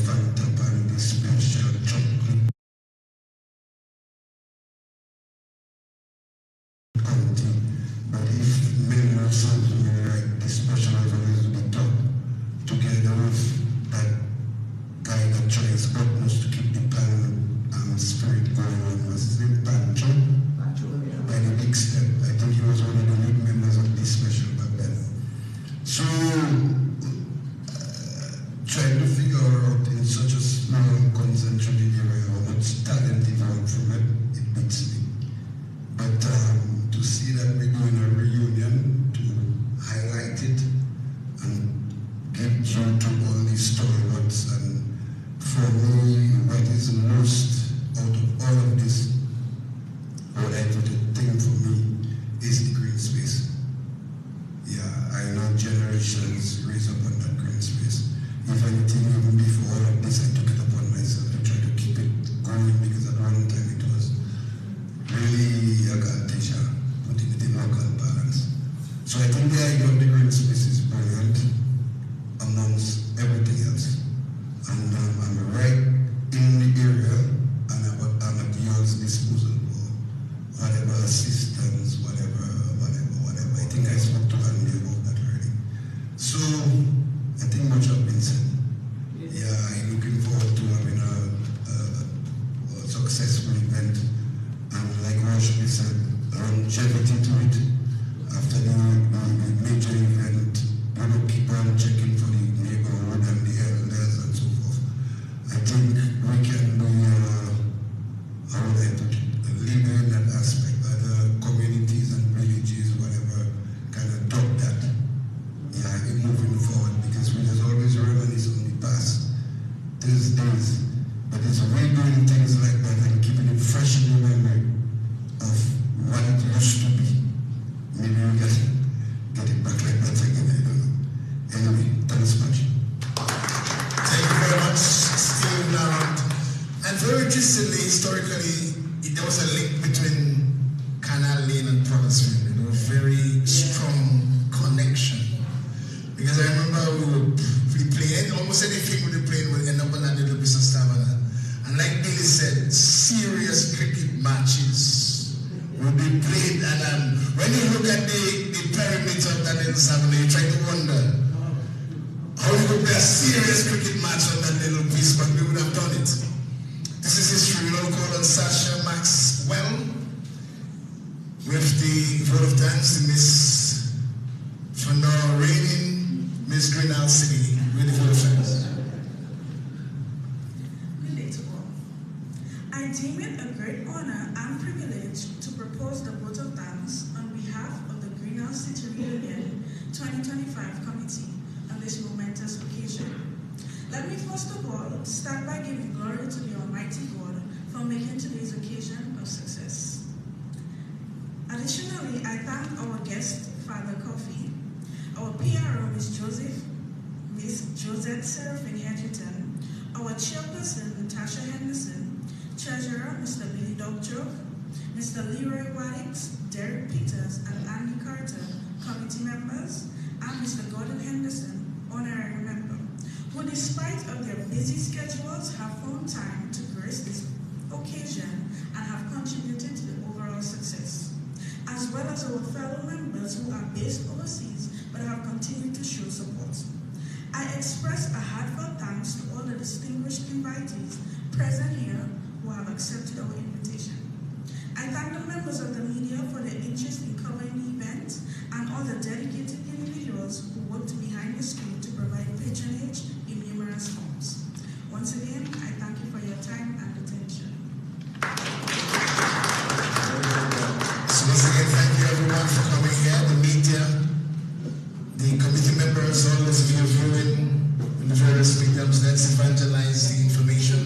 I know generations raised up on that green space. If anything, even before all of this, I took it upon myself to try to keep it going, because at one time it was really a God teacher, putting it in local balance. So I think the idea of the green space is brilliant amongst everything else. And I'm right in the area, and I'm at y'all's disposal for whatever assistance, whatever. I think I spoke to Andy about that already. So I think much has been said. Yeah, I'm looking forward to having a successful event, and like Roshni said, longevity to it. After the major event, we will keep on checking for the neighborhood and the elders and so forth. I think we can do, how would I put it, a leader in that aspect. Other communities and villages, whatever, kind of adopt that. Yeah, we're moving forward, because we just always reminisce on the past. These days, but it's redoing things like that and keeping it fresh in the memory of what it used to be. Maybe we get it back like that again, I don't know. Anyway, thanks much. Thank you very much, Steve Narrant. And very interestingly, historically, there was a link between Canal Lane and Provinceville. There was a very strong connection. Because I remember we played, almost anything we played would end up on that little piece of stamina. And like Billy said, serious cricket matches will be played. And when you look at the perimeter of that little stamina, you try to wonder how it would be a serious cricket match on that little piece, but we would have done it. This is history. We'll call on Sasha Maxwell with the vote of thanks to Miss for now reigning Miss Greenal City with the vote of thanks. Relatable. I deem it a great honor and privilege to propose the vote of thanks on behalf of the Greenal City Reunion 2025 committee on this momentous occasion. Let me first of all start by giving glory to the Almighty God for making today's occasion a success. Additionally, I thank our guest, Father Coffee, our PRO, Miss Josette Seraphine Hedgerton, our chairperson, Natasha Henderson, treasurer, Mr. Billy Doctor, Mr. Leroy Wadix, Derek Peters, and Andy Carter, committee members, and Mr. Gordon Henderson, honorary member, who despite of their busy schedules have found time to grace this occasion and have contributed to the overall success, as well as our fellow members who are based overseas but have continued to show support. I express a heartfelt thanks to all the distinguished invitees present here who have accepted our invitation. I thank the members of the media for their interest in covering the event and all the dedicated individuals who worked behind the screen to provide patronage in numerous forms. Once again, I thank you for your time and attention. So once again, thank you everyone for coming here, the media, the committee members, all those of you viewing in the various mediums. Let's evangelize the information.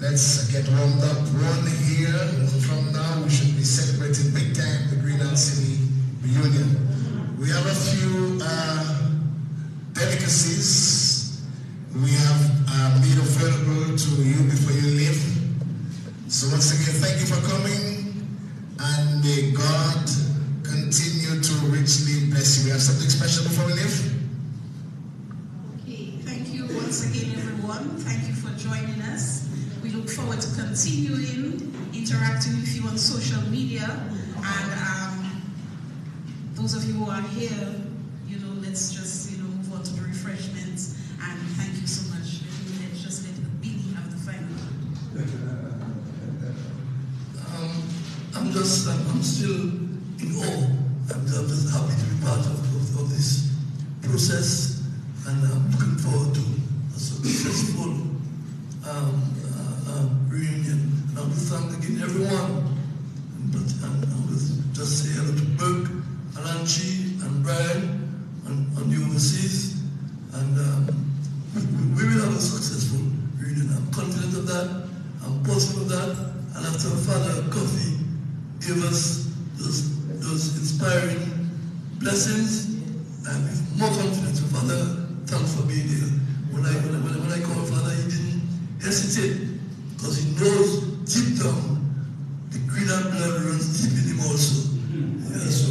Let's get warmed up. 1 year from now, we should be celebrating big time the Greenal City Reunion. We have a few delicacies we have made available to you before you leave. So once again, thank you for coming, and may God continue to richly bless you. We have something special before we leave. Okay, thank you once again, everyone. Thank you for joining us. We look forward to continuing interacting with you on social media, and those of you who are here, let's just move on to the refreshments. And thank you so much. Let's just let Billy have the final word. I'm still in awe. I'm just happy to be part of this process, and I'm looking forward to a successful reunion. And I will thank again everyone. And I will just say hello to Burke, Alanchi, and Brian on the overseas. And we will have a successful reunion. I'm confident of that. I'm positive of that. And after Father Coffee gave us those inspiring blessings, And with more confidence, Father, thanks for being here. When I called Father, he didn't hesitate, because he knows deep down the Greenal blood runs deep in him also. Yeah, so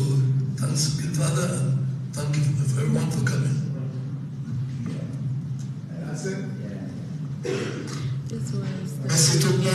thanks, good Father, and thank you for everyone for coming. Merci tout le monde,